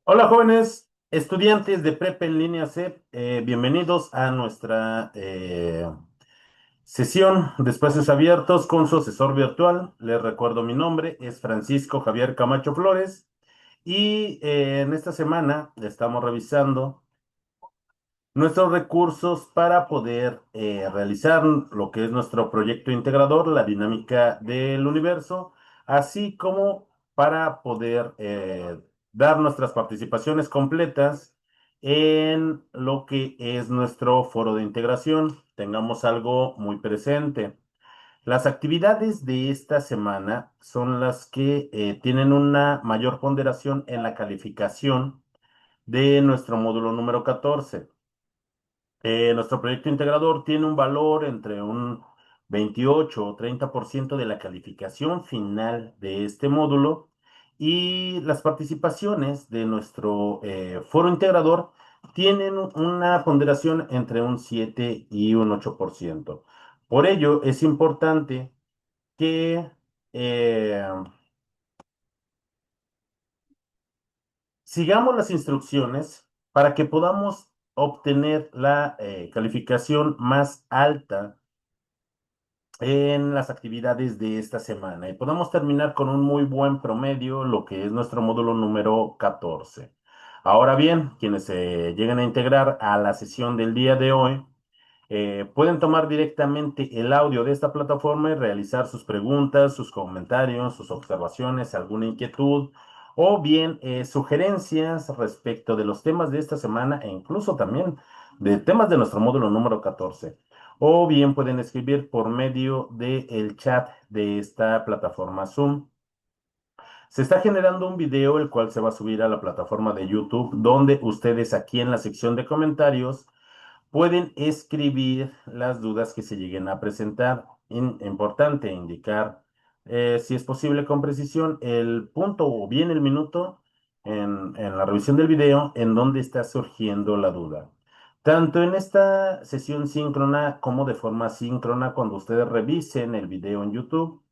Hola jóvenes estudiantes de Prepa en línea C, bienvenidos a nuestra sesión de espacios abiertos con su asesor virtual. Les recuerdo mi nombre, es Francisco Javier Camacho Flores y en esta semana estamos revisando nuestros recursos para poder realizar lo que es nuestro proyecto integrador, la dinámica del universo, así como para poder dar nuestras participaciones completas en lo que es nuestro foro de integración. Tengamos algo muy presente. Las actividades de esta semana son las que tienen una mayor ponderación en la calificación de nuestro módulo número 14. Nuestro proyecto integrador tiene un valor entre un 28 o 30% de la calificación final de este módulo y las participaciones de nuestro foro integrador tienen una ponderación entre un 7 y un 8%. Por ello, es importante que eh, sigamos las instrucciones para que podamos obtener la calificación más alta en las actividades de esta semana y podamos terminar con un muy buen promedio, lo que es nuestro módulo número 14. Ahora bien, quienes se lleguen a integrar a la sesión del día de hoy, pueden tomar directamente el audio de esta plataforma y realizar sus preguntas, sus comentarios, sus observaciones, alguna inquietud o bien sugerencias respecto de los temas de esta semana e incluso también de temas de nuestro módulo número 14. O bien pueden escribir por medio del chat de esta plataforma Zoom. Se está generando un video el cual se va a subir a la plataforma de YouTube, donde ustedes aquí en la sección de comentarios pueden escribir las dudas que se lleguen a presentar. Importante indicar, si es posible con precisión, el punto o bien el minuto en la revisión del video en donde está surgiendo la duda. Tanto en esta sesión síncrona como de forma síncrona, cuando ustedes revisen el video en YouTube,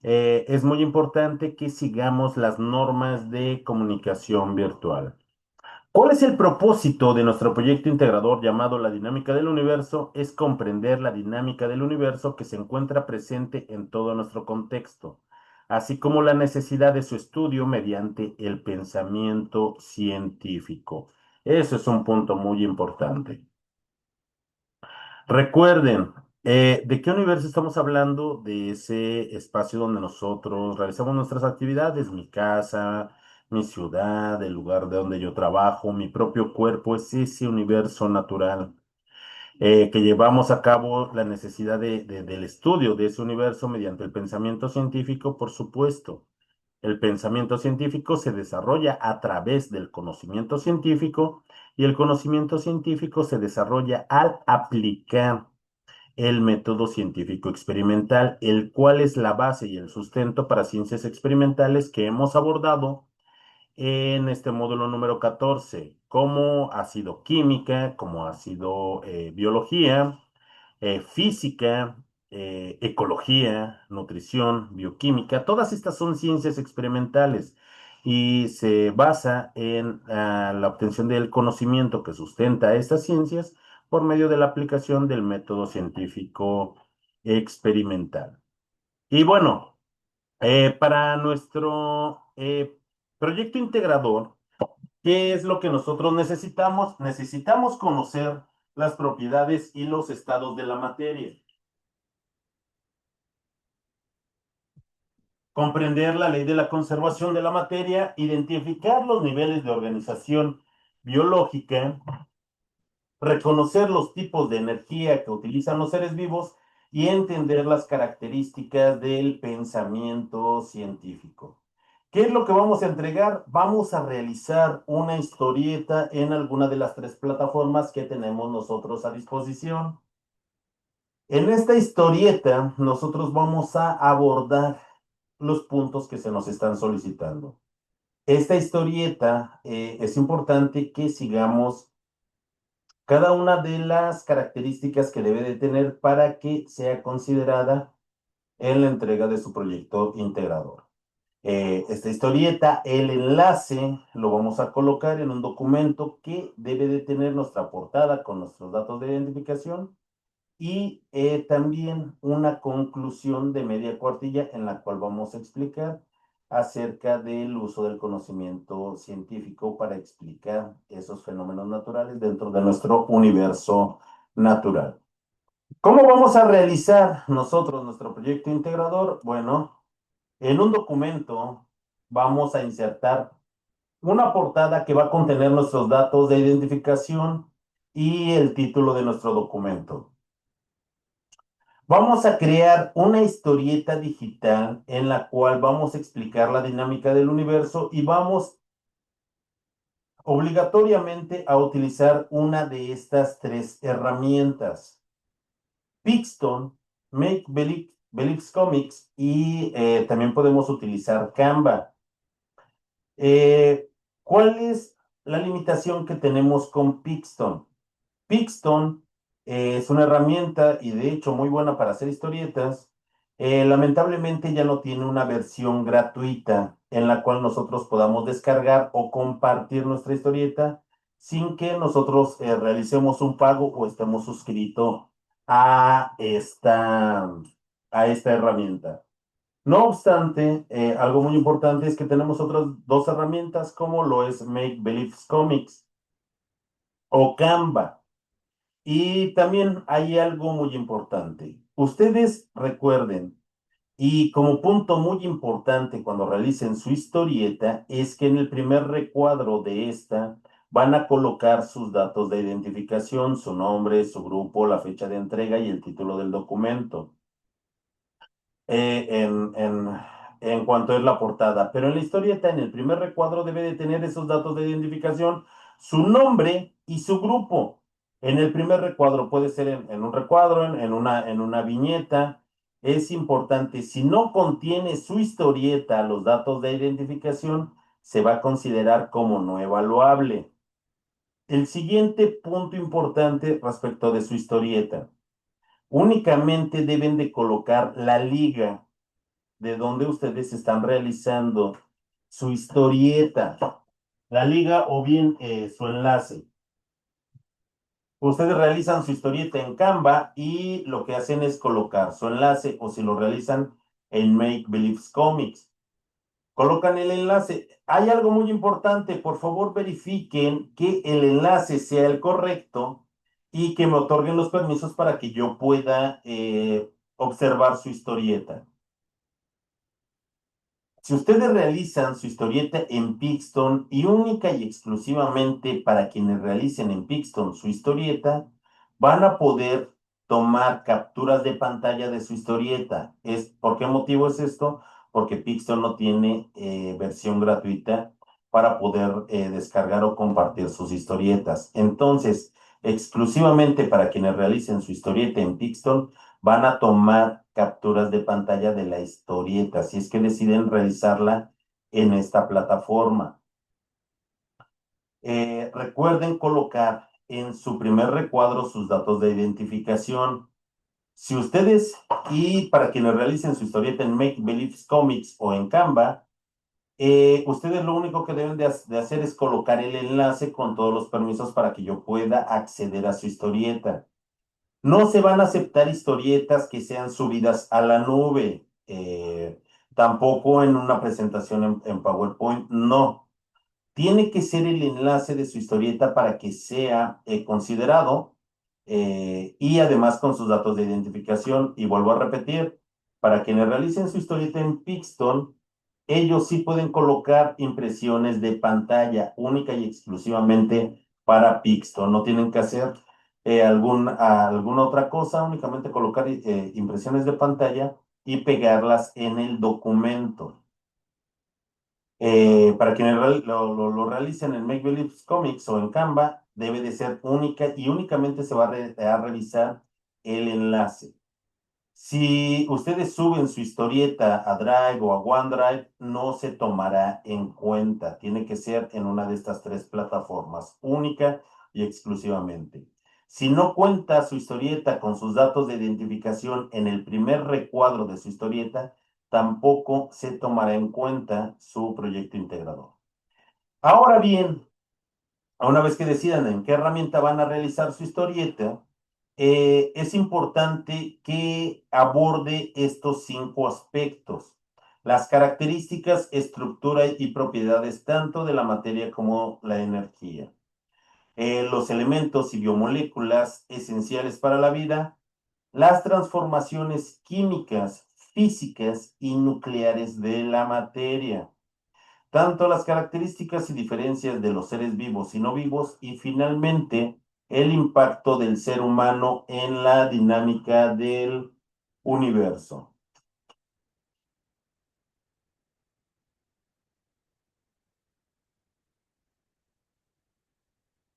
es muy importante que sigamos las normas de comunicación virtual. ¿Cuál es el propósito de nuestro proyecto integrador llamado La Dinámica del Universo? Es comprender la dinámica del universo que se encuentra presente en todo nuestro contexto, así como la necesidad de su estudio mediante el pensamiento científico. Eso es un punto muy importante. Recuerden, ¿de qué universo estamos hablando? De ese espacio donde nosotros realizamos nuestras actividades, mi casa, mi ciudad, el lugar de donde yo trabajo, mi propio cuerpo, es ese universo natural que llevamos a cabo la necesidad del estudio de ese universo mediante el pensamiento científico, por supuesto. El pensamiento científico se desarrolla a través del conocimiento científico y el conocimiento científico se desarrolla al aplicar el método científico experimental, el cual es la base y el sustento para ciencias experimentales que hemos abordado en este módulo número 14, como ha sido química, como ha sido biología, física, ecología, nutrición, bioquímica. Todas estas son ciencias experimentales y se basa en la obtención del conocimiento que sustenta estas ciencias por medio de la aplicación del método científico experimental. Y bueno, para nuestro proyecto integrador, ¿qué es lo que nosotros necesitamos? Necesitamos conocer las propiedades y los estados de la materia, comprender la ley de la conservación de la materia, identificar los niveles de organización biológica, reconocer los tipos de energía que utilizan los seres vivos y entender las características del pensamiento científico. ¿Qué es lo que vamos a entregar? Vamos a realizar una historieta en alguna de las tres plataformas que tenemos nosotros a disposición. En esta historieta, nosotros vamos a abordar los puntos que se nos están solicitando. Esta historieta es importante que sigamos cada una de las características que debe de tener para que sea considerada en la entrega de su proyecto integrador. Esta historieta, el enlace, lo vamos a colocar en un documento que debe de tener nuestra portada con nuestros datos de identificación y también una conclusión de media cuartilla en la cual vamos a explicar acerca del uso del conocimiento científico para explicar esos fenómenos naturales dentro de nuestro universo natural. ¿Cómo vamos a realizar nosotros nuestro proyecto integrador? Bueno, en un documento vamos a insertar una portada que va a contener nuestros datos de identificación y el título de nuestro documento. Vamos a crear una historieta digital en la cual vamos a explicar la dinámica del universo y vamos obligatoriamente a utilizar una de estas tres herramientas: Pixton, Make Believe Comics y también podemos utilizar Canva. Eh, ¿Cuál es la limitación que tenemos con Pixton? Pixton es una herramienta y de hecho muy buena para hacer historietas. Lamentablemente ya no tiene una versión gratuita en la cual nosotros podamos descargar o compartir nuestra historieta sin que nosotros realicemos un pago o estemos suscritos a esta herramienta. No obstante, algo muy importante es que tenemos otras dos herramientas como lo es Make Believe Comics o Canva. Y también hay algo muy importante. Ustedes recuerden, y como punto muy importante cuando realicen su historieta, es que en el primer recuadro de esta van a colocar sus datos de identificación, su nombre, su grupo, la fecha de entrega y el título del documento. eh, en, en, en cuanto es la portada. Pero en la historieta, en el primer recuadro, debe de tener esos datos de identificación, su nombre y su grupo. En el primer recuadro puede ser en un recuadro, en una viñeta. Es importante, si no contiene su historieta los datos de identificación, se va a considerar como no evaluable. El siguiente punto importante respecto de su historieta: únicamente deben de colocar la liga de donde ustedes están realizando su historieta, la liga o bien su enlace. Ustedes realizan su historieta en Canva y lo que hacen es colocar su enlace, o si lo realizan en Make Believe Comics, colocan el enlace. Hay algo muy importante, por favor verifiquen que el enlace sea el correcto y que me otorguen los permisos para que yo pueda observar su historieta. Si ustedes realizan su historieta en Pixton y única y exclusivamente para quienes realicen en Pixton su historieta, van a poder tomar capturas de pantalla de su historieta. ¿Por qué motivo es esto? Porque Pixton no tiene versión gratuita para poder descargar o compartir sus historietas. Entonces, exclusivamente para quienes realicen su historieta en Pixton, van a tomar capturas de pantalla de la historieta, si es que deciden realizarla en esta plataforma. Recuerden colocar en su primer recuadro sus datos de identificación. Si ustedes, y para quienes realicen su historieta en Make Believe Comics o en Canva, ustedes lo único que deben de hacer es colocar el enlace con todos los permisos para que yo pueda acceder a su historieta. No se van a aceptar historietas que sean subidas a la nube, tampoco en una presentación en PowerPoint, no. Tiene que ser el enlace de su historieta para que sea considerado y además con sus datos de identificación. Y vuelvo a repetir, para quienes realicen su historieta en Pixton, ellos sí pueden colocar impresiones de pantalla única y exclusivamente para Pixton. No tienen que hacer alguna otra cosa, únicamente colocar impresiones de pantalla y pegarlas en el documento. Para quienes lo realicen en Make Believe Comics o en Canva, debe de ser única y únicamente se va a revisar el enlace. Si ustedes suben su historieta a Drive o a OneDrive, no se tomará en cuenta. Tiene que ser en una de estas tres plataformas, única y exclusivamente. Si no cuenta su historieta con sus datos de identificación en el primer recuadro de su historieta, tampoco se tomará en cuenta su proyecto integrador. Ahora bien, una vez que decidan en qué herramienta van a realizar su historieta, es importante que aborde estos 5 aspectos: las características, estructura y propiedades tanto de la materia como la energía, los elementos y biomoléculas esenciales para la vida, las transformaciones químicas, físicas y nucleares de la materia, tanto las características y diferencias de los seres vivos y no vivos, y finalmente el impacto del ser humano en la dinámica del universo.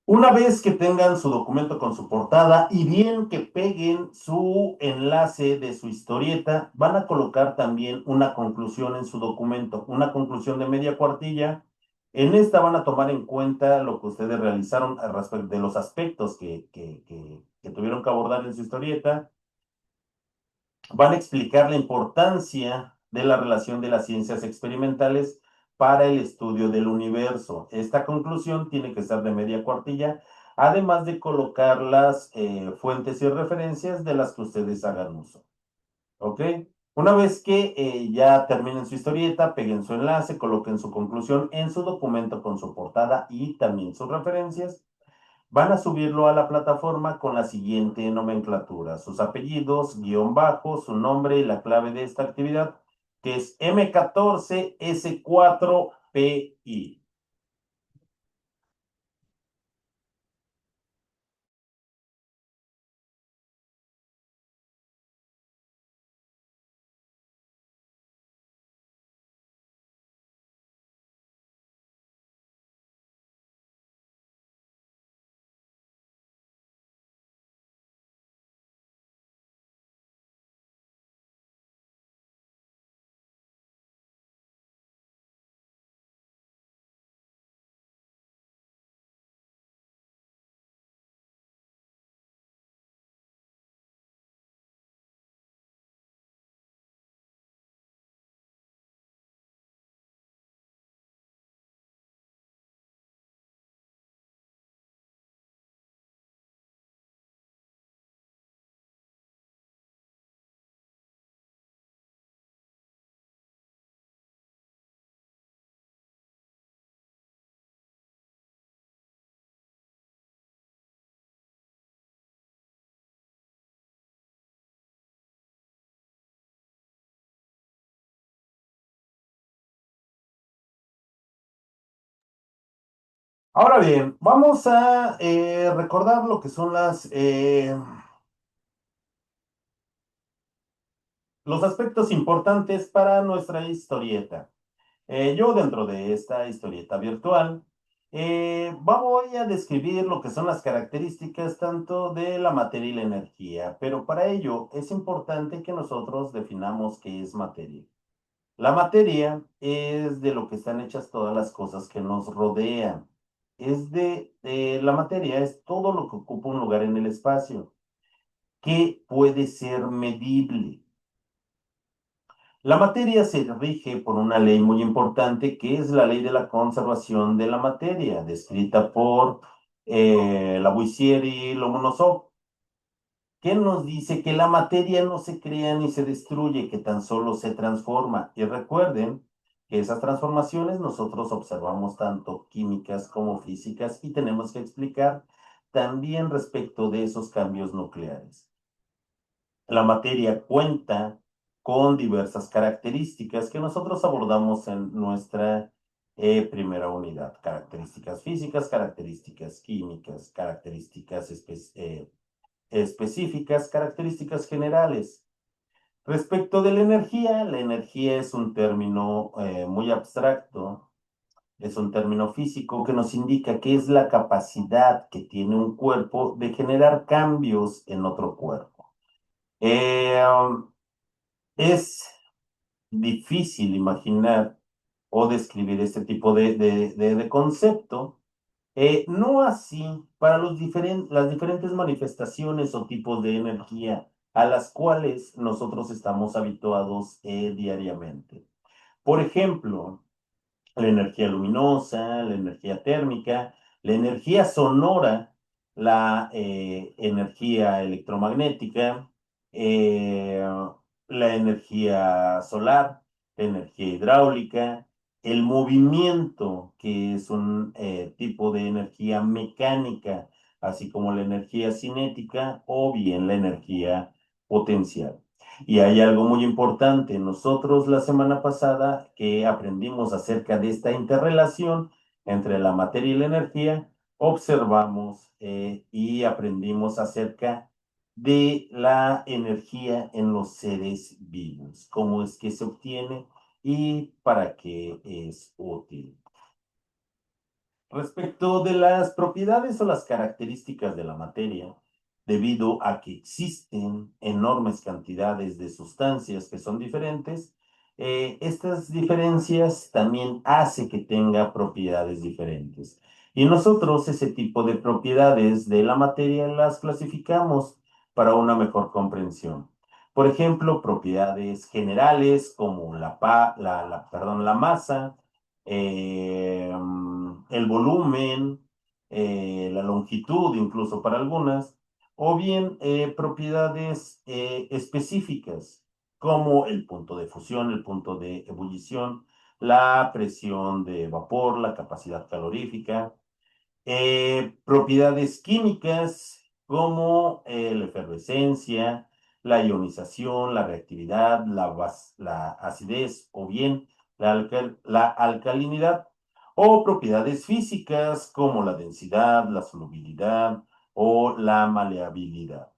Una vez que tengan su documento con su portada y bien que peguen su enlace de su historieta, van a colocar también una conclusión en su documento, una conclusión de media cuartilla. En esta van a tomar en cuenta lo que ustedes realizaron al respecto de los aspectos que tuvieron que abordar en su historieta. Van a explicar la importancia de la relación de las ciencias experimentales para el estudio del universo. Esta conclusión tiene que ser de media cuartilla, además de colocar las fuentes y referencias de las que ustedes hagan uso. ¿Ok? Una vez que ya terminen su historieta, peguen su enlace, coloquen su conclusión en su documento con su portada y también sus referencias. Van a subirlo a la plataforma con la siguiente nomenclatura: sus apellidos, guión bajo, su nombre y la clave de esta actividad, que es M14S4PI. Ahora bien, vamos a recordar lo que son los aspectos importantes para nuestra historieta. Yo dentro de esta historieta virtual voy a describir lo que son las características tanto de la materia y la energía, pero para ello es importante que nosotros definamos qué es materia. La materia es de lo que están hechas todas las cosas que nos rodean. La materia es todo lo que ocupa un lugar en el espacio, que puede ser medible. La materia se rige por una ley muy importante, que es la ley de la conservación de la materia, descrita por Lavoisier y Lomonosov, que nos dice que la materia no se crea ni se destruye, que tan solo se transforma. Y recuerden que esas transformaciones nosotros observamos tanto químicas como físicas y tenemos que explicar también respecto de esos cambios nucleares. La materia cuenta con diversas características que nosotros abordamos en nuestra primera unidad: características físicas, características químicas, características específicas, características generales. Respecto de la energía es un término muy abstracto, es un término físico que nos indica que es la capacidad que tiene un cuerpo de generar cambios en otro cuerpo. Um, es difícil imaginar o describir este tipo de concepto, No así para las diferentes manifestaciones o tipos de energía a las cuales nosotros estamos habituados diariamente. Por ejemplo, la energía luminosa, la energía térmica, la energía sonora, la energía electromagnética, eh, la energía solar, la energía hidráulica, el movimiento, que es un tipo de energía mecánica, así como la energía cinética o bien la energía potencial. Y hay algo muy importante. Nosotros la semana pasada que aprendimos acerca de esta interrelación entre la materia y la energía, observamos y aprendimos acerca de la energía en los seres vivos, cómo es que se obtiene y para qué es útil. Respecto de las propiedades o las características de la materia, debido a que existen enormes cantidades de sustancias que son diferentes, estas diferencias también hace que tenga propiedades diferentes. Y nosotros ese tipo de propiedades de la materia las clasificamos para una mejor comprensión. Por ejemplo, propiedades generales como la masa, el volumen, la longitud, incluso para algunas, o bien propiedades específicas, como el punto de fusión, el punto de ebullición, la presión de vapor, la capacidad calorífica, propiedades químicas como la efervescencia, la ionización, la reactividad, la acidez o bien la alcalinidad, o propiedades físicas como la densidad, la solubilidad o la maleabilidad.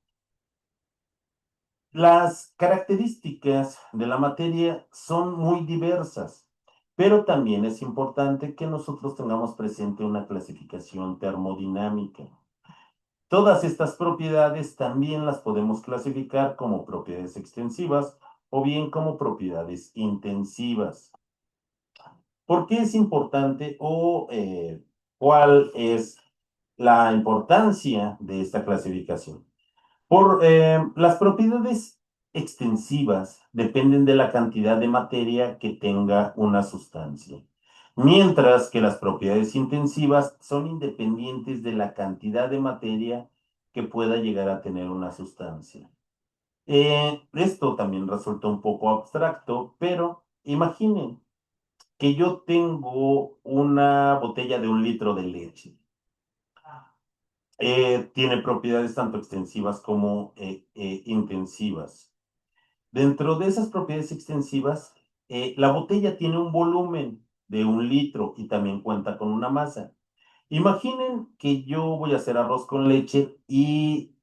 Las características de la materia son muy diversas, pero también es importante que nosotros tengamos presente una clasificación termodinámica. Todas estas propiedades también las podemos clasificar como propiedades extensivas o bien como propiedades intensivas. ¿Por qué es importante o cuál es la importancia de esta clasificación? Las propiedades extensivas dependen de la cantidad de materia que tenga una sustancia, mientras que las propiedades intensivas son independientes de la cantidad de materia que pueda llegar a tener una sustancia. Esto también resulta un poco abstracto, pero imaginen que yo tengo una botella de 1 litro de leche. Tiene propiedades tanto extensivas como intensivas. Dentro de esas propiedades extensivas, la botella tiene un volumen de 1 litro y también cuenta con una masa. Imaginen que yo voy a hacer arroz con leche y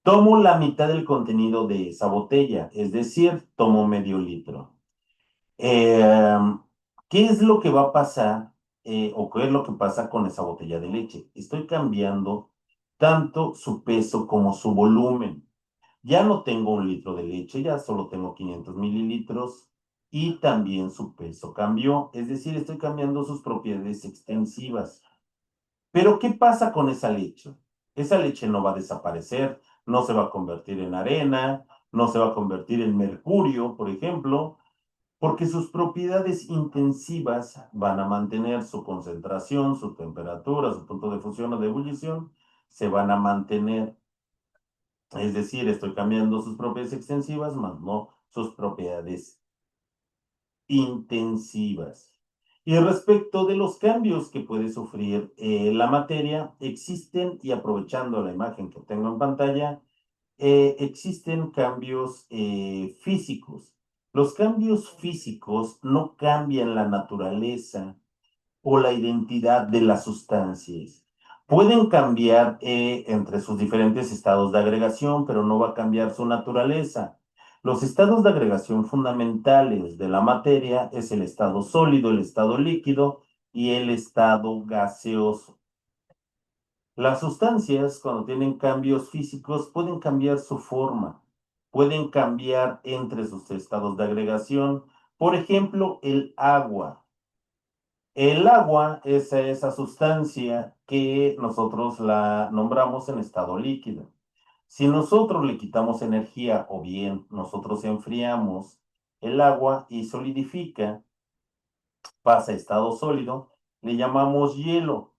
tomo la mitad del contenido de esa botella, es decir, tomo medio litro. Eh, ¿Qué es lo que va a pasar o qué es lo que pasa con esa botella de leche? Estoy cambiando tanto su peso como su volumen. Ya no tengo 1 litro de leche, ya solo tengo 500 mililitros y también su peso cambió, es decir, estoy cambiando sus propiedades extensivas. Pero ¿qué pasa con esa leche? Esa leche no va a desaparecer, no se va a convertir en arena, no se va a convertir en mercurio, por ejemplo, porque sus propiedades intensivas van a mantener su concentración, su temperatura, su punto de fusión o de ebullición, se van a mantener. Es decir, estoy cambiando sus propiedades extensivas, más no sus propiedades intensivas. Y respecto de los cambios que puede sufrir la materia, existen, y aprovechando la imagen que tengo en pantalla, existen cambios físicos. Los cambios físicos no cambian la naturaleza o la identidad de las sustancias. Pueden cambiar entre sus diferentes estados de agregación, pero no va a cambiar su naturaleza. Los estados de agregación fundamentales de la materia es el estado sólido, el estado líquido y el estado gaseoso. Las sustancias, cuando tienen cambios físicos, pueden cambiar su forma, pueden cambiar entre sus estados de agregación. Por ejemplo, el agua. El agua es esa sustancia que nosotros la nombramos en estado líquido. Si nosotros le quitamos energía o bien nosotros enfriamos el agua y solidifica, pasa a estado sólido, le llamamos hielo.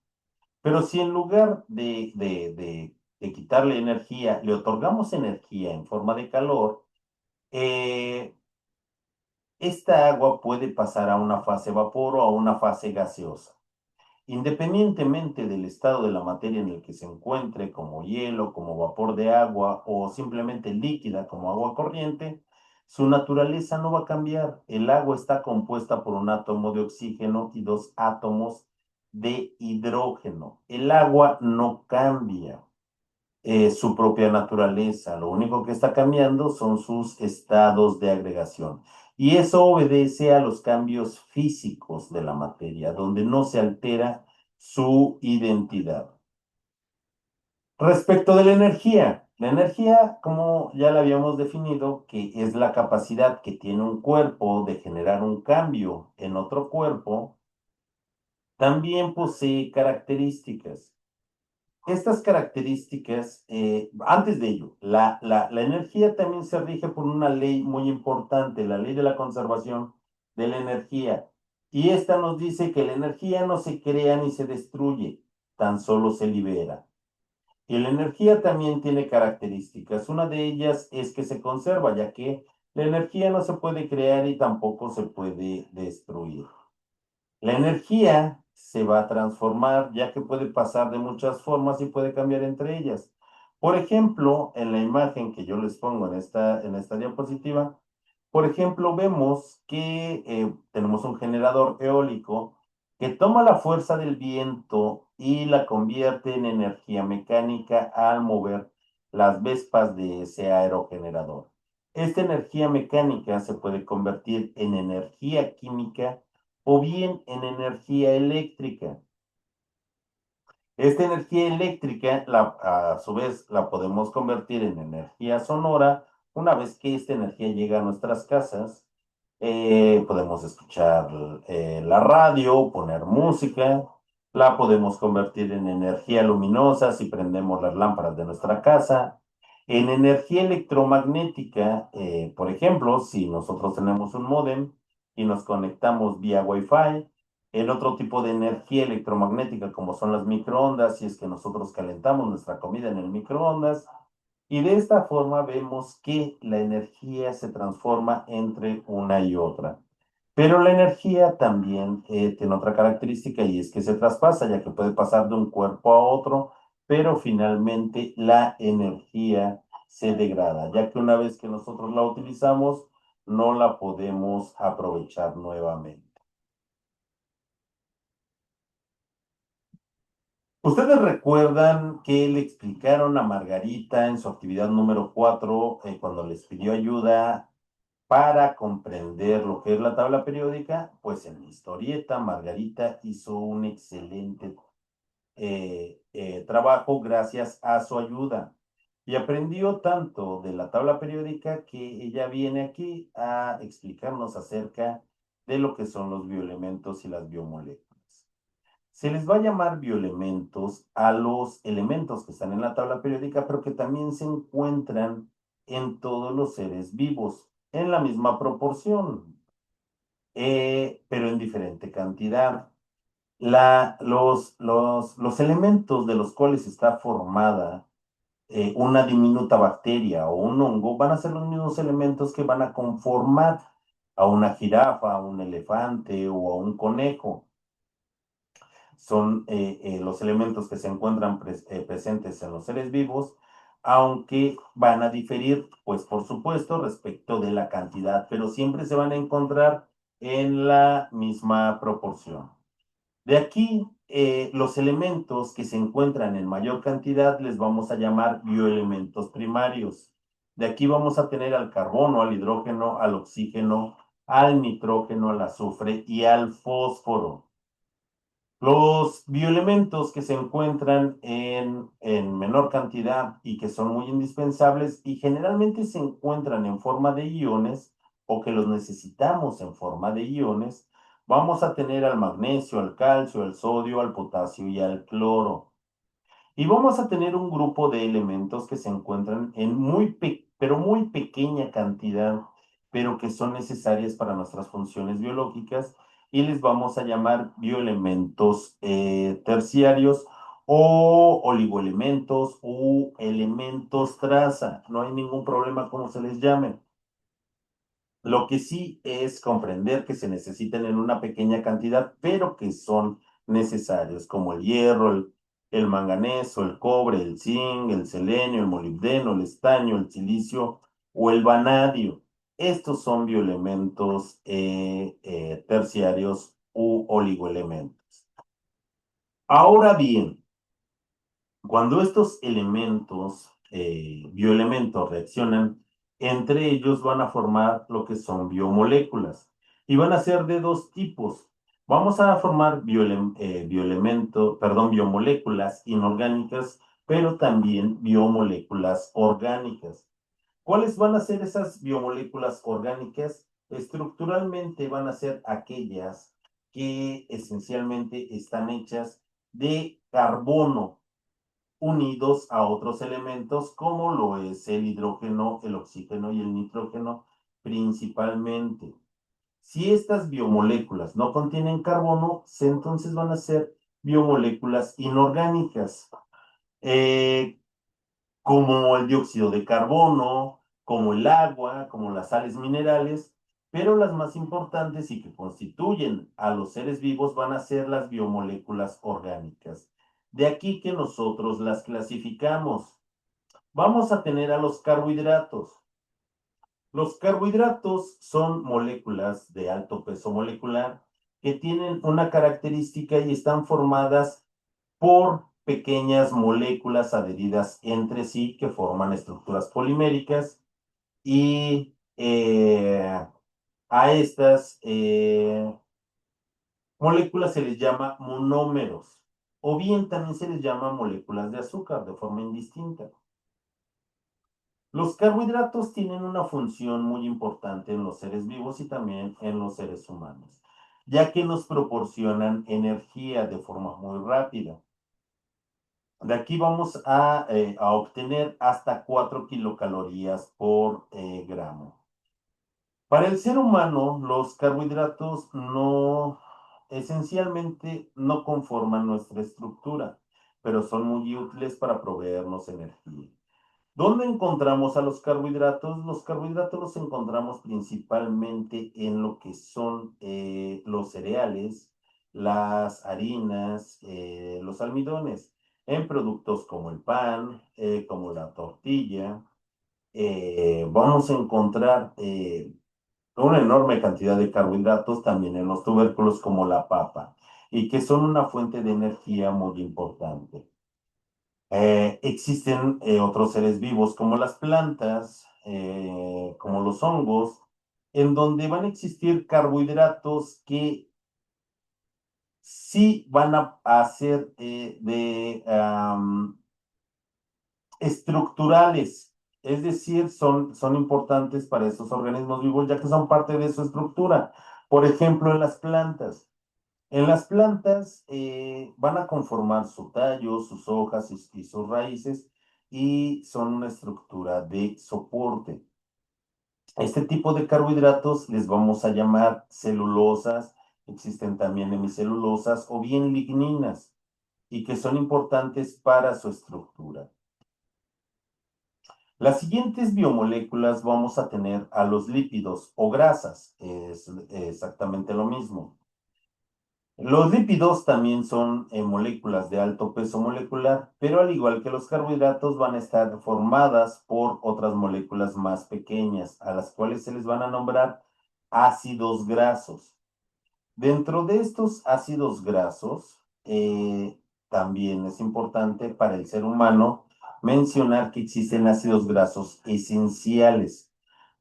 Pero si en lugar de quitarle energía, le otorgamos energía en forma de calor, eh, esta agua puede pasar a una fase vapor o a una fase gaseosa. Independientemente del estado de la materia en el que se encuentre, como hielo, como vapor de agua o simplemente líquida como agua corriente, su naturaleza no va a cambiar. El agua está compuesta por un átomo de oxígeno y dos átomos de hidrógeno. El agua no cambia su propia naturaleza. Lo único que está cambiando son sus estados de agregación. Y eso obedece a los cambios físicos de la materia, donde no se altera su identidad. Respecto de la energía, como ya la habíamos definido, que es la capacidad que tiene un cuerpo de generar un cambio en otro cuerpo, también posee características. Estas características, antes de ello, la energía también se rige por una ley muy importante, la ley de la conservación de la energía. Y esta nos dice que la energía no se crea ni se destruye, tan solo se libera. Y la energía también tiene características. Una de ellas es que se conserva, ya que la energía no se puede crear y tampoco se puede destruir. La energía se va a transformar ya que puede pasar de muchas formas y puede cambiar entre ellas. Por ejemplo, en la imagen que yo les pongo en esta diapositiva, por ejemplo, vemos que tenemos un generador eólico que toma la fuerza del viento y la convierte en energía mecánica al mover las vespas de ese aerogenerador. Esta energía mecánica se puede convertir en energía química o bien en energía eléctrica. Esta energía eléctrica, a su vez, la podemos convertir en energía sonora. Una vez que esta energía llega a nuestras casas, podemos escuchar la radio, poner música, la podemos convertir en energía luminosa si prendemos las lámparas de nuestra casa, en energía electromagnética, por ejemplo, si nosotros tenemos un módem y nos conectamos vía Wi-Fi, el otro tipo de energía electromagnética, como son las microondas, si es que nosotros calentamos nuestra comida en el microondas. Y de esta forma vemos que la energía se transforma entre una y otra. Pero la energía también tiene otra característica y es que se traspasa, ya que puede pasar de un cuerpo a otro, pero finalmente la energía se degrada, ya que una vez que nosotros la utilizamos, no la podemos aprovechar nuevamente. ¿Ustedes recuerdan que le explicaron a Margarita en su actividad número 4, cuando les pidió ayuda para comprender lo que es la tabla periódica? Pues en la historieta, Margarita hizo un excelente trabajo gracias a su ayuda y aprendió tanto de la tabla periódica que ella viene aquí a explicarnos acerca de lo que son los bioelementos y las biomoléculas. Se les va a llamar bioelementos a los elementos que están en la tabla periódica, pero que también se encuentran en todos los seres vivos, en la misma proporción, pero en diferente cantidad. Los elementos de los cuales está formada una diminuta bacteria o un hongo van a ser los mismos elementos que van a conformar a una jirafa, a un elefante o a un conejo. Son los elementos que se encuentran presentes en los seres vivos, aunque van a diferir, pues por supuesto, respecto de la cantidad, pero siempre se van a encontrar en la misma proporción. De aquí, los elementos que se encuentran en mayor cantidad les vamos a llamar bioelementos primarios. De aquí vamos a tener al carbono, al hidrógeno, al oxígeno, al nitrógeno, al azufre y al fósforo. Los bioelementos que se encuentran en menor cantidad y que son muy indispensables y generalmente se encuentran en forma de iones o que los necesitamos en forma de iones, Vamos a tener al magnesio, al calcio, al sodio, al potasio y al cloro. Y vamos a tener un grupo de elementos que se encuentran en pero muy pequeña cantidad, pero que son necesarias para nuestras funciones biológicas y les vamos a llamar bioelementos terciarios o oligoelementos u elementos traza. No hay ningún problema como se les llame. Lo que sí es comprender que se necesitan en una pequeña cantidad, pero que son necesarios, como el hierro, el manganeso, el cobre, el zinc, el selenio, el molibdeno, el estaño, el silicio o el vanadio. Estos son bioelementos terciarios u oligoelementos. Ahora bien, cuando estos elementos, bioelementos, reaccionan, entre ellos van a formar lo que son biomoléculas y van a ser de dos tipos. Vamos a formar biomoléculas inorgánicas, pero también biomoléculas orgánicas. ¿Cuáles van a ser esas biomoléculas orgánicas? Estructuralmente van a ser aquellas que esencialmente están hechas de carbono unidos a otros elementos como lo es el hidrógeno, el oxígeno y el nitrógeno principalmente. Si estas biomoléculas no contienen carbono, entonces van a ser biomoléculas inorgánicas, eh, como el dióxido de carbono, como el agua, como las sales minerales, pero las más importantes y que constituyen a los seres vivos van a ser las biomoléculas orgánicas. De aquí que nosotros las clasificamos. Vamos a tener a los carbohidratos. Los carbohidratos son moléculas de alto peso molecular que tienen una característica y están formadas por pequeñas moléculas adheridas entre sí que forman estructuras poliméricas y a estas moléculas se les llama monómeros o bien también se les llama moléculas de azúcar de forma indistinta. Los carbohidratos tienen una función muy importante en los seres vivos y también en los seres humanos, ya que nos proporcionan energía de forma muy rápida. De aquí vamos a obtener hasta 4 kilocalorías por gramo. Para el ser humano, los carbohidratos esencialmente no conforman nuestra estructura, pero son muy útiles para proveernos energía. ¿Dónde encontramos a los carbohidratos? Los carbohidratos los encontramos principalmente en lo que son los cereales, las harinas, los almidones, en productos como el pan, como la tortilla. Vamos a encontrar una enorme cantidad de carbohidratos también en los tubérculos como la papa y que son una fuente de energía muy importante. Existen otros seres vivos como las plantas, como los hongos, en donde van a existir carbohidratos que sí van a ser estructurales, es decir, son importantes para esos organismos vivos ya que son parte de su estructura. Por ejemplo, en las plantas. En las plantas van a conformar su tallo, sus hojas y sus raíces y son una estructura de soporte. Este tipo de carbohidratos les vamos a llamar celulosas, existen también hemicelulosas o bien ligninas y que son importantes para su estructura. Las siguientes biomoléculas vamos a tener a los lípidos o grasas, es exactamente lo mismo. Los lípidos también son moléculas de alto peso molecular, pero al igual que los carbohidratos van a estar formadas por otras moléculas más pequeñas, a las cuales se les van a nombrar ácidos grasos. Dentro de estos ácidos grasos, también es importante para el ser humano mencionar que existen ácidos grasos esenciales.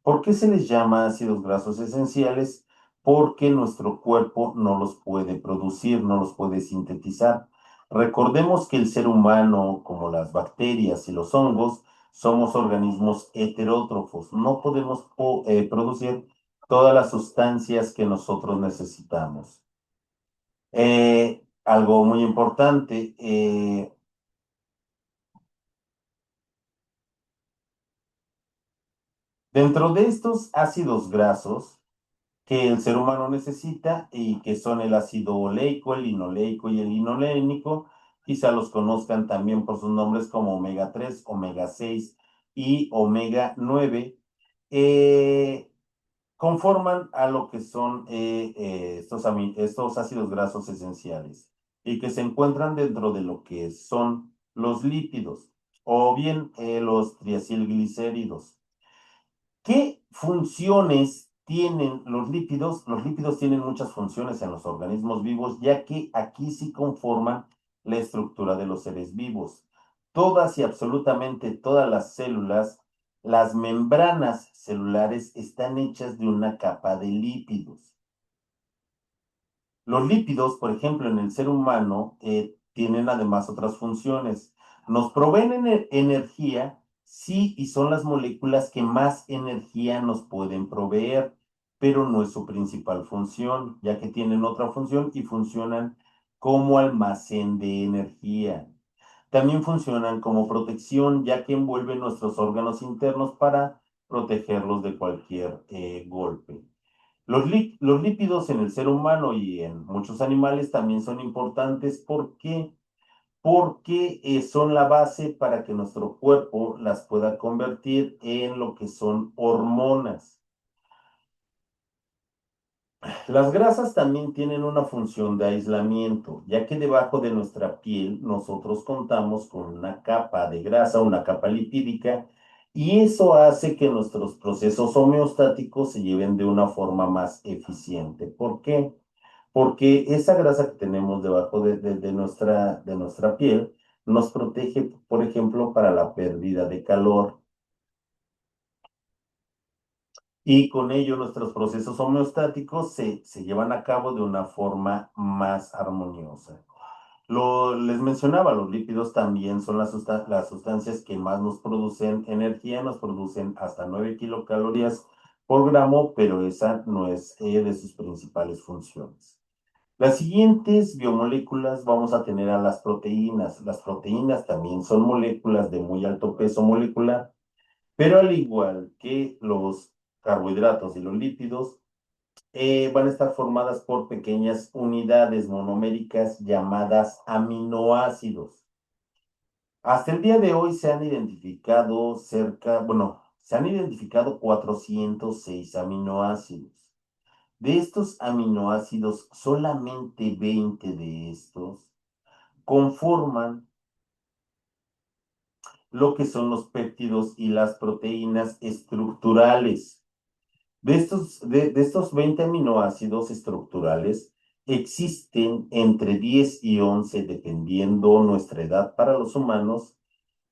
¿Por qué se les llama ácidos grasos esenciales? Porque nuestro cuerpo no los puede producir, no los puede sintetizar. Recordemos que el ser humano, como las bacterias y los hongos, somos organismos heterótrofos. No podemos producir todas las sustancias que nosotros necesitamos. Algo muy importante, dentro de estos ácidos grasos que el ser humano necesita y que son el ácido oleico, el linoleico y el linolénico, quizá los conozcan también por sus nombres como omega 3, omega 6 y omega 9. eh, Conforman a lo que son estos ácidos grasos esenciales y que se encuentran dentro de lo que son los lípidos o bien los triacilglicéridos. ¿Qué funciones tienen los lípidos? Los lípidos tienen muchas funciones en los organismos vivos, ya que aquí sí conforman la estructura de los seres vivos. Todas y absolutamente todas las células, las membranas celulares están hechas de una capa de lípidos. Los lípidos, por ejemplo, en el ser humano, tienen además otras funciones. Nos proveen energía, sí, y son las moléculas que más energía nos pueden proveer, pero no es su principal función, ya que tienen otra función y funcionan como almacén de energía. También funcionan como protección, ya que envuelven nuestros órganos internos para protegerlos de cualquier golpe. Los lípidos en el ser humano y en muchos animales también son importantes. ¿Por qué? Porque son la base para que nuestro cuerpo las pueda convertir en lo que son hormonas. Las grasas también tienen una función de aislamiento, ya que debajo de nuestra piel nosotros contamos con una capa de grasa, una capa lipídica, y eso hace que nuestros procesos homeostáticos se lleven de una forma más eficiente. ¿Por qué? Porque esa grasa que tenemos debajo de nuestra piel nos protege, por ejemplo, para la pérdida de calor y con ello nuestros procesos homeostáticos se llevan a cabo de una forma más armoniosa. Les mencionaba, los lípidos también son las sustancias que más nos producen energía, nos producen hasta 9 kilocalorías por gramo, pero esa no es de sus principales funciones. Las siguientes biomoléculas vamos a tener a las proteínas. Las proteínas también son moléculas de muy alto peso molecular, pero al igual que los carbohidratos y los lípidos, van a estar formadas por pequeñas unidades monoméricas llamadas aminoácidos. Hasta el día de hoy se han identificado se han identificado 406 aminoácidos. De estos aminoácidos, solamente 20 de estos conforman lo que son los péptidos y las proteínas estructurales. De estos 20 aminoácidos estructurales, existen entre 10 y 11, dependiendo nuestra edad para los humanos,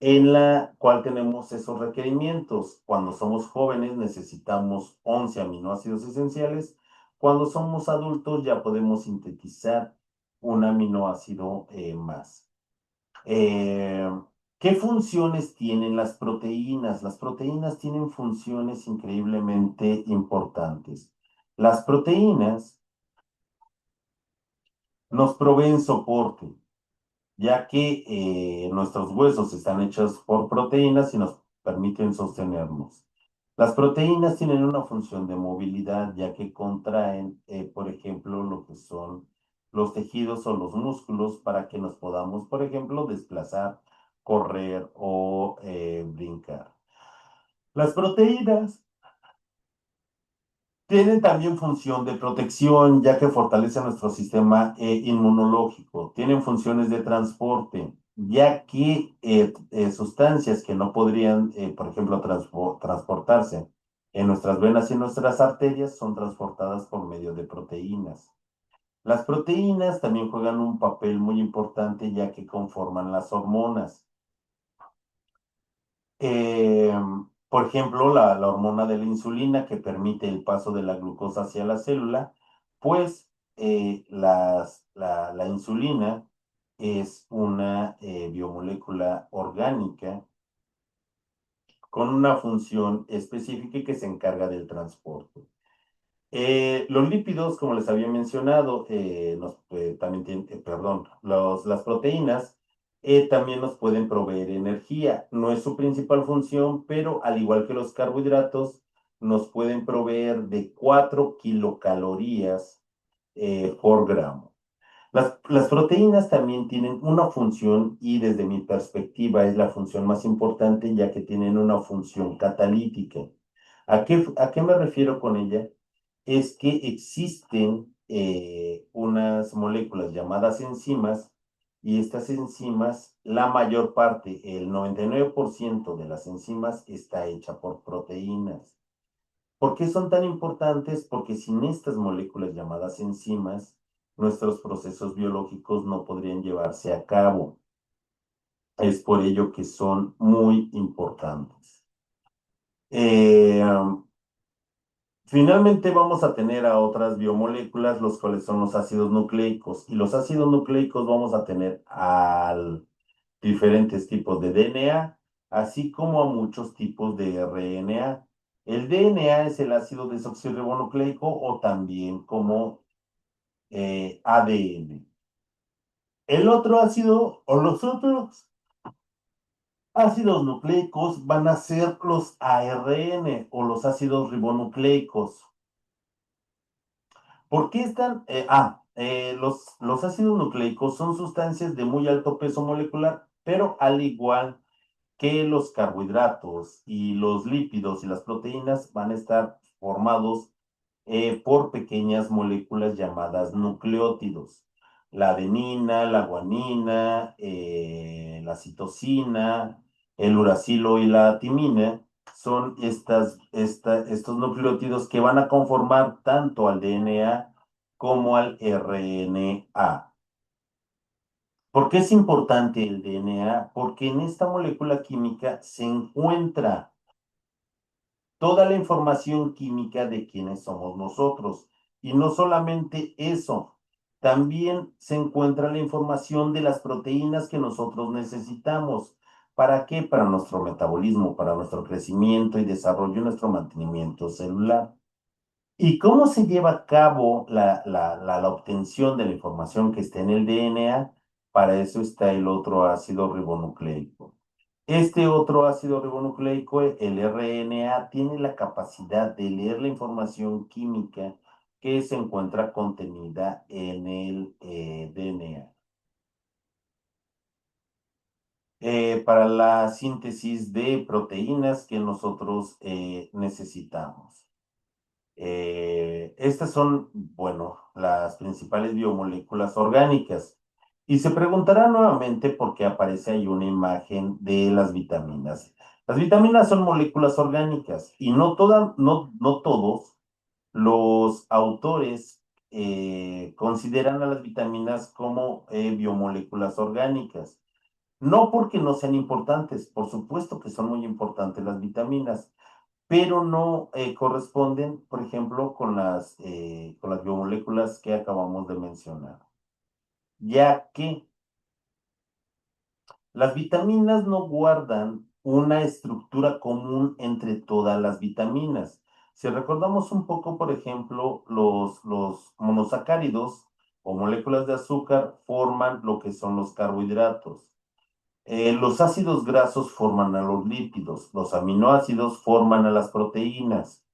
en la cual tenemos esos requerimientos. Cuando somos jóvenes necesitamos 11 aminoácidos esenciales. Cuando somos adultos ya podemos sintetizar un aminoácido más. Eh, ¿Qué funciones tienen las proteínas? Las proteínas tienen funciones increíblemente importantes. Las proteínas nos proveen soporte, ya que nuestros huesos están hechos por proteínas y nos permiten sostenernos. Las proteínas tienen una función de movilidad, ya que contraen, por ejemplo, lo que son los tejidos o los músculos para que nos podamos, por ejemplo, desplazar, correr o brincar. Las proteínas tienen también función de protección, ya que fortalece nuestro sistema inmunológico. Tienen funciones de transporte, ya que sustancias que no podrían, por ejemplo, transportarse en nuestras venas y en nuestras arterias son transportadas por medio de proteínas. Las proteínas también juegan un papel muy importante, ya que conforman las hormonas. Eh, por ejemplo, la hormona de la insulina que permite el paso de la glucosa hacia la célula, pues la insulina es una biomolécula orgánica con una función específica que se encarga del transporte. Los lípidos, como les había mencionado, también tienen, perdón, las proteínas también nos pueden proveer energía. No es su principal función, pero al igual que los carbohidratos, nos pueden proveer de 4 kilocalorías por gramo. Las proteínas también tienen una función y desde mi perspectiva es la función más importante ya que tienen una función catalítica. ¿A qué me refiero con ella? Es que existen unas moléculas llamadas enzimas y estas enzimas, la mayor parte, el 99% de las enzimas está hecha por proteínas. ¿Por qué son tan importantes? Porque sin estas moléculas llamadas enzimas, nuestros procesos biológicos no podrían llevarse a cabo. Es por ello que son muy importantes. Finalmente vamos a tener a otras biomoléculas, los cuales son los ácidos nucleicos. Y los ácidos nucleicos vamos a tener a diferentes tipos de DNA, así como a muchos tipos de RNA. El DNA es el ácido desoxirribonucleico o también como ADN. El otro ácido o los otros ácidos nucleicos van a ser los ARN o los ácidos ribonucleicos. ¿Por qué están? Los ácidos nucleicos son sustancias de muy alto peso molecular, pero al igual que los carbohidratos y los lípidos y las proteínas van a estar formados por pequeñas moléculas llamadas nucleótidos. La adenina, la guanina, la citosina, el uracilo y la timina son estos nucleótidos que van a conformar tanto al DNA como al RNA. ¿Por qué es importante el DNA? Porque en esta molécula química se encuentra toda la información química de quiénes somos nosotros. Y no solamente eso, también se encuentra la información de las proteínas que nosotros necesitamos. ¿Para qué? Para nuestro metabolismo, para nuestro crecimiento y desarrollo y nuestro mantenimiento celular. ¿Y cómo se lleva a cabo la obtención de la información que está en el DNA? Para eso está el otro ácido ribonucleico. Este otro ácido ribonucleico, el RNA, tiene la capacidad de leer la información química que se encuentra contenida en el DNA. Para la síntesis de proteínas que nosotros necesitamos. Estas son, bueno, las principales biomoléculas orgánicas. Y se preguntará nuevamente por qué aparece ahí una imagen de las vitaminas. Las vitaminas son moléculas orgánicas y no todos los autores consideran a las vitaminas como biomoléculas orgánicas. No porque no sean importantes, por supuesto que son muy importantes las vitaminas, pero no corresponden, por ejemplo, con las biomoléculas que acabamos de mencionar, ya que las vitaminas no guardan una estructura común entre todas las vitaminas. Si recordamos un poco, por ejemplo, los monosacáridos o moléculas de azúcar forman lo que son los carbohidratos. Los ácidos grasos forman a los lípidos, los aminoácidos forman a las proteínas.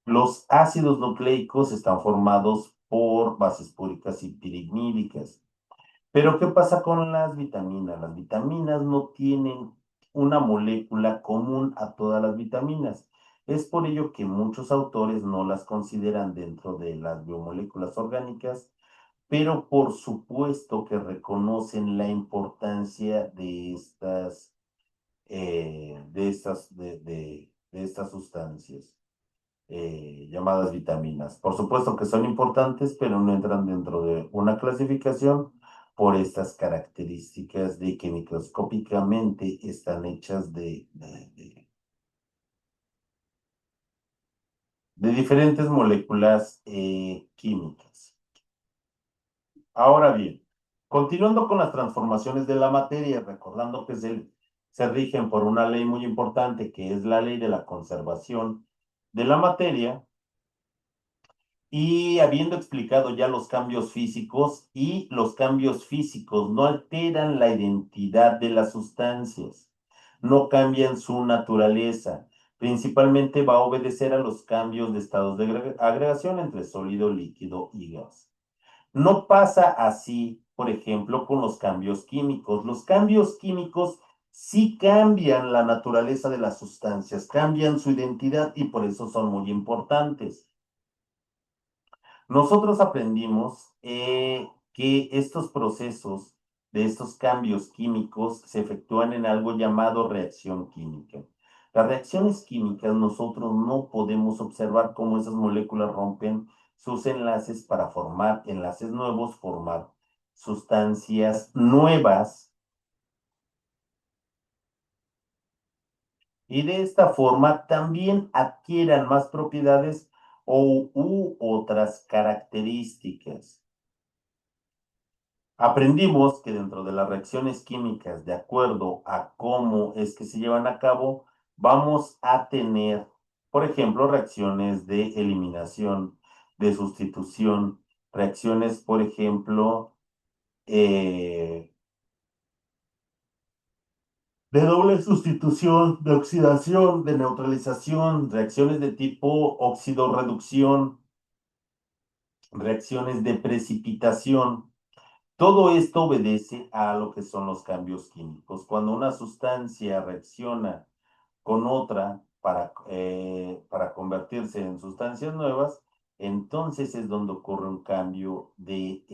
Los ácidos nucleicos están formados por bases púricas y pirimídicas. Pero ¿qué pasa con las vitaminas? Las vitaminas no tienen una molécula común a todas las vitaminas. Es por ello que muchos autores no las consideran dentro de las biomoléculas orgánicas, pero por supuesto que reconocen la importancia de estas sustancias llamadas vitaminas. Por supuesto que son importantes, pero no entran dentro de una clasificación por estas características de que microscópicamente están hechas de diferentes moléculas químicas. Ahora bien, continuando con las transformaciones de la materia, recordando que se rigen por una ley muy importante, que es la ley de la conservación de la materia. Y habiendo explicado ya los cambios físicos, y los cambios físicos no alteran la identidad de las sustancias, no cambian su naturaleza, principalmente va a obedecer a los cambios de estados de agregación entre sólido, líquido y gas. No pasa así, por ejemplo, con los cambios químicos. Los cambios químicos sí cambian la naturaleza de las sustancias, cambian su identidad y por eso son muy importantes. Nosotros aprendimos que estos procesos de estos cambios químicos se efectúan en algo llamado reacción química. Las reacciones químicas nosotros no podemos observar cómo esas moléculas rompen sus enlaces para formar enlaces nuevos, formar sustancias nuevas y de esta forma también adquieran más propiedades u otras características. Aprendimos que dentro de las reacciones químicas, de acuerdo a cómo es que se llevan a cabo, vamos a tener, por ejemplo, reacciones de eliminación, de sustitución, reacciones, por ejemplo, de doble sustitución, de oxidación, de neutralización, reacciones de tipo óxido-reducción, reacciones de precipitación. Todo esto obedece a lo que son los cambios químicos. Cuando una sustancia reacciona con otra para convertirse en sustancias nuevas, entonces es donde ocurre un cambio de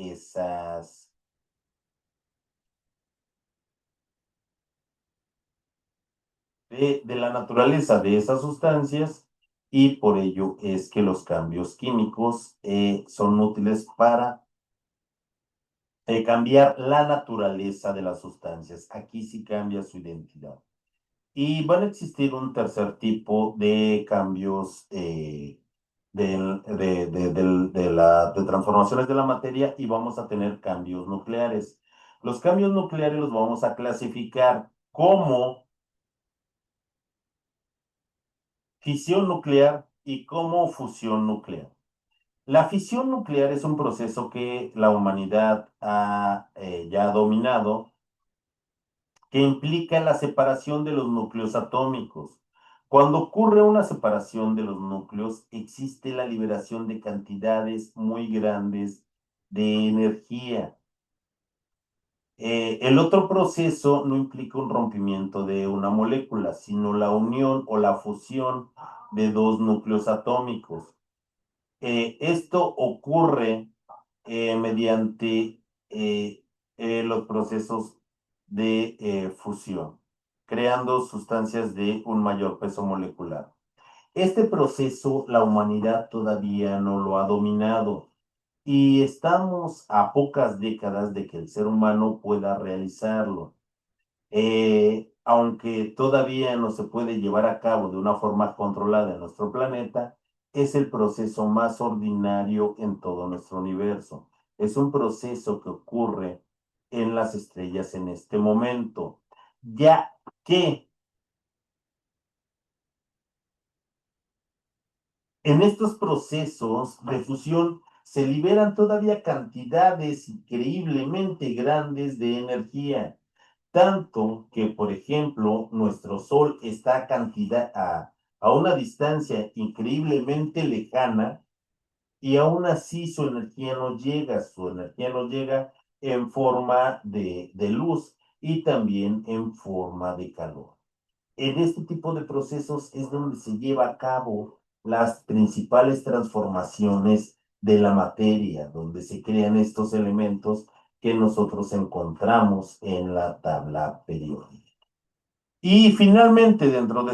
la naturaleza de esas sustancias y por ello es que los cambios químicos son útiles para cambiar la naturaleza de las sustancias. Aquí sí cambia su identidad. Y van a existir un tercer tipo de cambios de transformaciones de la materia y vamos a tener cambios nucleares. Los cambios nucleares los vamos a clasificar como fisión nuclear y como fusión nuclear. La fisión nuclear es un proceso que la humanidad ha ya dominado que implica la separación de los núcleos atómicos. Cuando ocurre una separación de los núcleos, existe la liberación de cantidades muy grandes de energía. El otro proceso no implica un rompimiento de una molécula, sino la unión o la fusión de dos núcleos atómicos. Esto ocurre mediante los procesos de fusión, creando sustancias de un mayor peso molecular. Este proceso la humanidad todavía no lo ha dominado y estamos a pocas décadas de que el ser humano pueda realizarlo. Aunque todavía no se puede llevar a cabo de una forma controlada en nuestro planeta, es el proceso más ordinario en todo nuestro universo. Es un proceso que ocurre en las estrellas en este momento, ya que en estos procesos de fusión se liberan todavía cantidades increíblemente grandes de energía. Tanto que, por ejemplo, nuestro Sol está a una distancia increíblemente lejana y aún así su energía nos llega en forma de luz y también en forma de calor. En este tipo de procesos es donde se lleva a cabo las principales transformaciones de la materia, donde se crean estos elementos que nosotros encontramos en la tabla periódica. Y finalmente, dentro de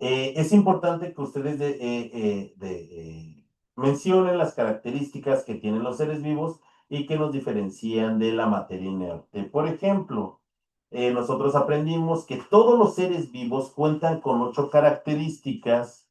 es importante que ustedes mencionen las características que tienen los seres vivos y que nos diferencian de la materia inerte. Por ejemplo, nosotros aprendimos que todos los seres vivos cuentan con 8 características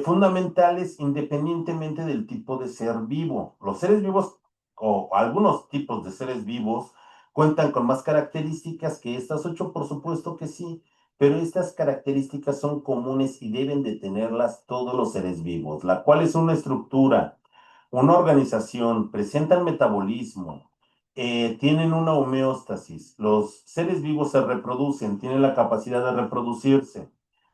fundamentales independientemente del tipo de ser vivo. Los seres vivos o algunos tipos de seres vivos cuentan con más características que estas 8, por supuesto que sí, pero estas características son comunes y deben de tenerlas todos los seres vivos, la cual es una estructura, una organización, presentan metabolismo, tienen una homeostasis, los seres vivos se reproducen, tienen la capacidad de reproducirse,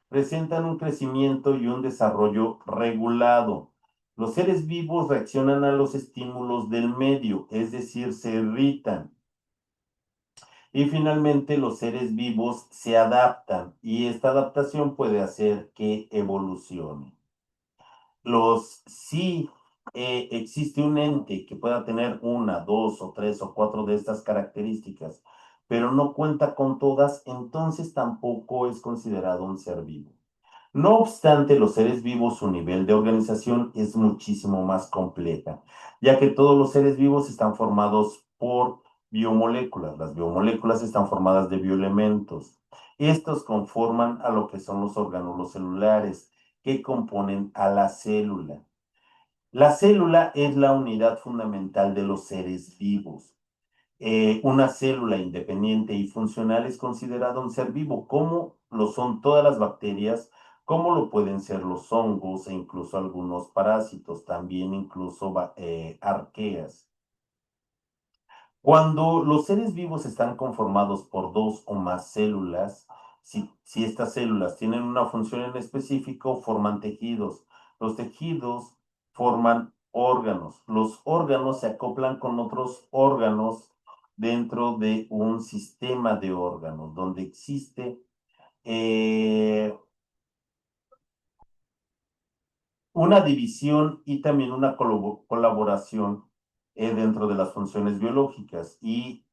presentan un crecimiento y un desarrollo regulado. Los seres vivos reaccionan a los estímulos del medio, es decir, se irritan. Y finalmente los seres vivos se adaptan y esta adaptación puede hacer que evolucione. Si existe un ente que pueda tener una, dos o tres o cuatro de estas características, pero no cuenta con todas, entonces tampoco es considerado un ser vivo. No obstante, los seres vivos, su nivel de organización es muchísimo más compleja, ya que todos los seres vivos están formados por biomoléculas. Las biomoléculas están formadas de bioelementos. Estos conforman a lo que son los orgánulos celulares, que componen a la célula. La célula es la unidad fundamental de los seres vivos. Una célula independiente y funcional es considerada un ser vivo, como lo son todas las bacterias, como lo pueden ser los hongos e incluso algunos parásitos, también incluso arqueas. Cuando los seres vivos están conformados por dos o más células, si estas células tienen una función en específico, forman tejidos. Los tejidos forman órganos. Los órganos se acoplan con otros órganos dentro de un sistema de órganos, donde existe eh, una división y también una colaboración dentro de las funciones biológicas. Y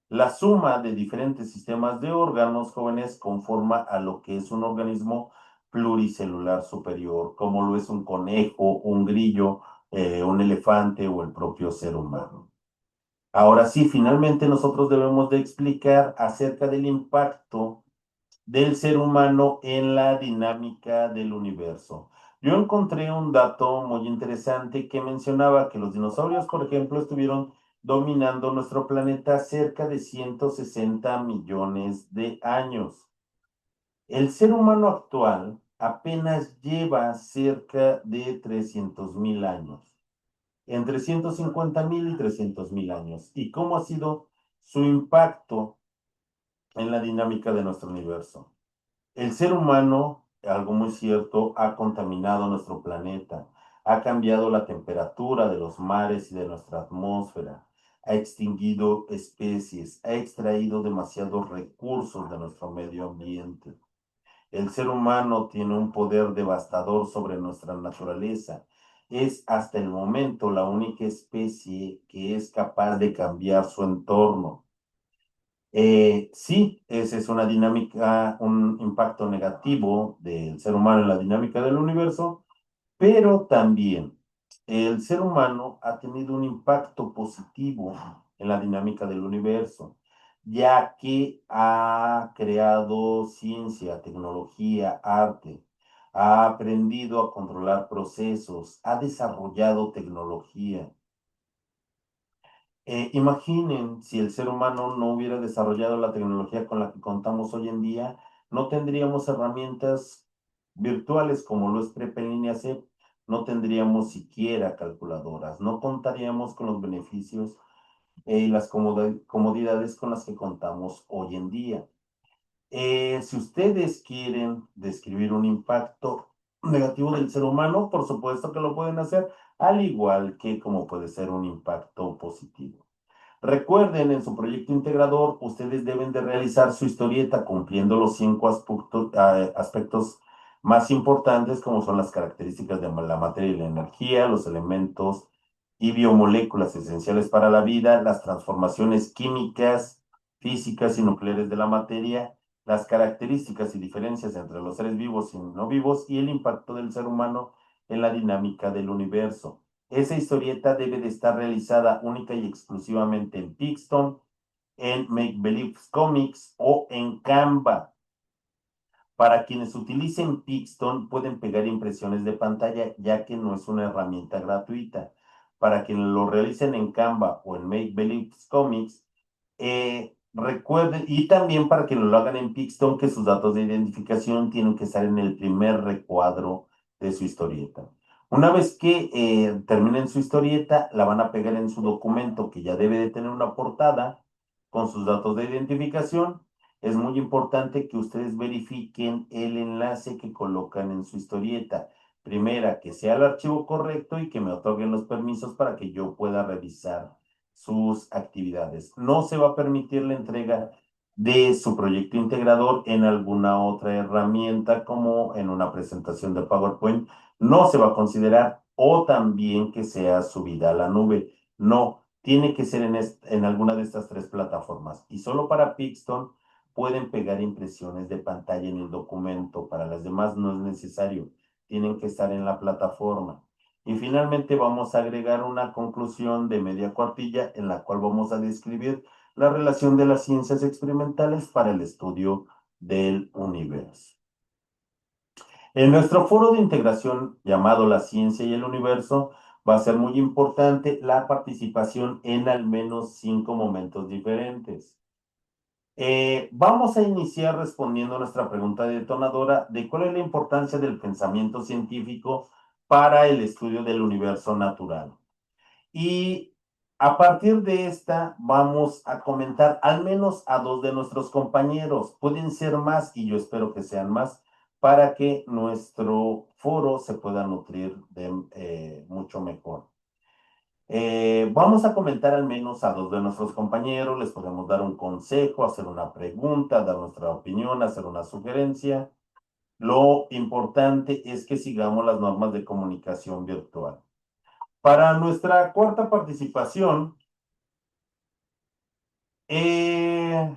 la suma de diferentes sistemas de órganos jóvenes conforma a lo que es un organismo pluricelular superior, como lo es un conejo, un grillo, un elefante o el propio ser humano. Ahora sí, finalmente nosotros debemos de explicar acerca del impacto del ser humano en la dinámica del universo. Yo encontré un dato muy interesante que mencionaba que los dinosaurios, por ejemplo, estuvieron dominando nuestro planeta cerca de 160 millones de años. El ser humano actual apenas lleva cerca de 300.000 años, entre 150.000 y 300.000 años. ¿Y cómo ha sido su impacto en la dinámica de nuestro universo? El ser humano, algo muy cierto, ha contaminado nuestro planeta, ha cambiado la temperatura de los mares y de nuestra atmósfera, ha extinguido especies, ha extraído demasiados recursos de nuestro medio ambiente. El ser humano tiene un poder devastador sobre nuestra naturaleza. Es hasta el momento la única especie que es capaz de cambiar su entorno. Sí, esa es una dinámica, un impacto negativo del ser humano en la dinámica del universo, pero también el ser humano ha tenido un impacto positivo en la dinámica del universo, ya que ha creado ciencia, tecnología, arte, ha aprendido a controlar procesos, ha desarrollado tecnología. Imaginen si el ser humano no hubiera desarrollado la tecnología con la que contamos hoy en día, no tendríamos herramientas virtuales como lo es Prep en línea CEP, no tendríamos siquiera calculadoras, no contaríamos con los beneficios y las comodidades con las que contamos hoy en día. Si ustedes quieren describir un impacto negativo del ser humano, por supuesto que lo pueden hacer, al igual que como puede ser un impacto positivo. Recuerden, en su proyecto integrador, ustedes deben de realizar su historieta cumpliendo los 5 aspectos más importantes, como son las características de la materia y la energía, los elementos y biomoléculas esenciales para la vida, las transformaciones químicas, físicas y nucleares de la materia, las características y diferencias entre los seres vivos y no vivos y el impacto del ser humano en la dinámica del universo. Esa historieta debe de estar realizada única y exclusivamente en Pixton, en Make Believe Comics o en Canva. Para quienes utilicen Pixton pueden pegar impresiones de pantalla ya que no es una herramienta gratuita. Para quienes lo realicen en Canva o en Make Believe Comics, Recuerden, y también para que lo hagan en Pixton, que sus datos de identificación tienen que estar en el primer recuadro de su historieta. Una vez que terminen su historieta, la van a pegar en su documento, que ya debe de tener una portada con sus datos de identificación. Es muy importante que ustedes verifiquen el enlace que colocan en su historieta. Primera, que sea el archivo correcto y que me otorguen los permisos para que yo pueda revisar sus actividades. No se va a permitir la entrega de su proyecto integrador en alguna otra herramienta como en una presentación de PowerPoint. No se va a considerar o también que sea subida a la nube. No, tiene que ser en alguna de estas tres plataformas. Y solo para Pixton pueden pegar impresiones de pantalla en el documento. Para las demás no es necesario. Tienen que estar en la plataforma. Y finalmente vamos a agregar una conclusión de media cuartilla en la cual vamos a describir la relación de las ciencias experimentales para el estudio del universo. En nuestro foro de integración llamado La Ciencia y el Universo va a ser muy importante la participación en al menos 5 momentos diferentes. Vamos a iniciar respondiendo a nuestra pregunta detonadora de cuál es la importancia del pensamiento científico para el estudio del universo natural. Y a partir de esta vamos a comentar al menos a dos de nuestros compañeros. Pueden ser más y yo espero que sean más para que nuestro foro se pueda nutrir de mucho mejor. Vamos a comentar al menos a dos de nuestros compañeros, les podemos dar un consejo, hacer una pregunta, dar nuestra opinión, hacer una sugerencia. Lo importante es que sigamos las normas de comunicación virtual. Para nuestra cuarta participación, eh,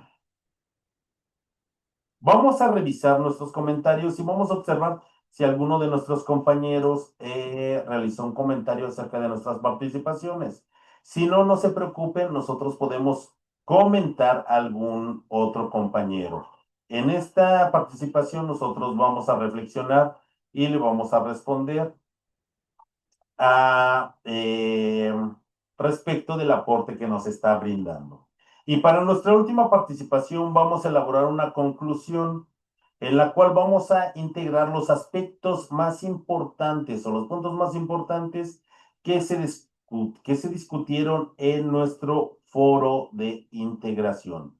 vamos a revisar nuestros comentarios y vamos a observar si alguno de nuestros compañeros realizó un comentario acerca de nuestras participaciones. Si no, no se preocupen, nosotros podemos comentar algún otro compañero. En esta participación nosotros vamos a reflexionar y le vamos a responder a, respecto del aporte que nos está brindando. Y para nuestra última participación vamos a elaborar una conclusión en la cual vamos a integrar los aspectos más importantes o los puntos más importantes que se discutieron en nuestro foro de integración.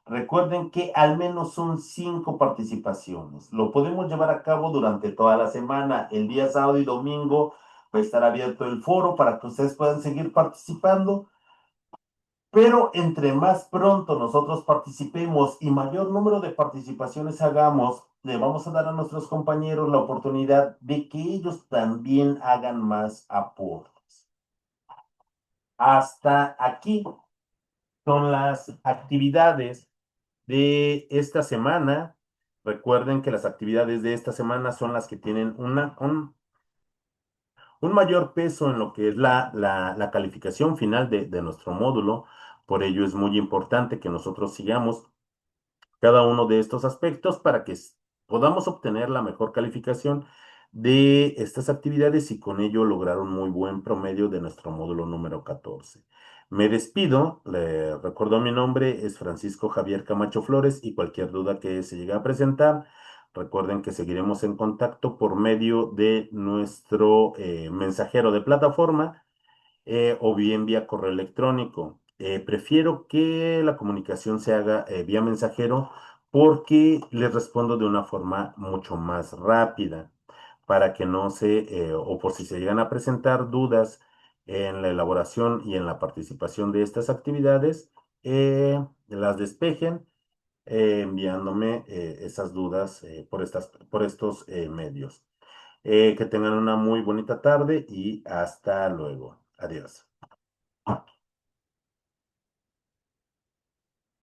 Recuerden que al menos son 5 participaciones. Lo podemos llevar a cabo durante toda la semana. El día sábado y domingo va a estar abierto el foro para que ustedes puedan seguir participando. Pero entre más pronto nosotros participemos y mayor número de participaciones hagamos, le vamos a dar a nuestros compañeros la oportunidad de que ellos también hagan más aportes. Hasta aquí son las actividades de esta semana. Recuerden que las actividades de esta semana son las que tienen un mayor peso en lo que es la calificación final de nuestro módulo. Por ello es muy importante que nosotros sigamos cada uno de estos aspectos para que podamos obtener la mejor calificación de estas actividades y con ello lograr un muy buen promedio de nuestro módulo número 14. Me despido, le recuerdo mi nombre, es Francisco Javier Camacho Flores y cualquier duda que se llegue a presentar, recuerden que seguiremos en contacto por medio de nuestro mensajero de plataforma o bien vía correo electrónico. Prefiero que la comunicación se haga vía mensajero porque les respondo de una forma mucho más rápida para que no o por si se llegan a presentar dudas en la elaboración y en la participación de estas actividades, las despejen enviándome esas dudas por estos medios. Que tengan una muy bonita tarde y hasta luego. Adiós.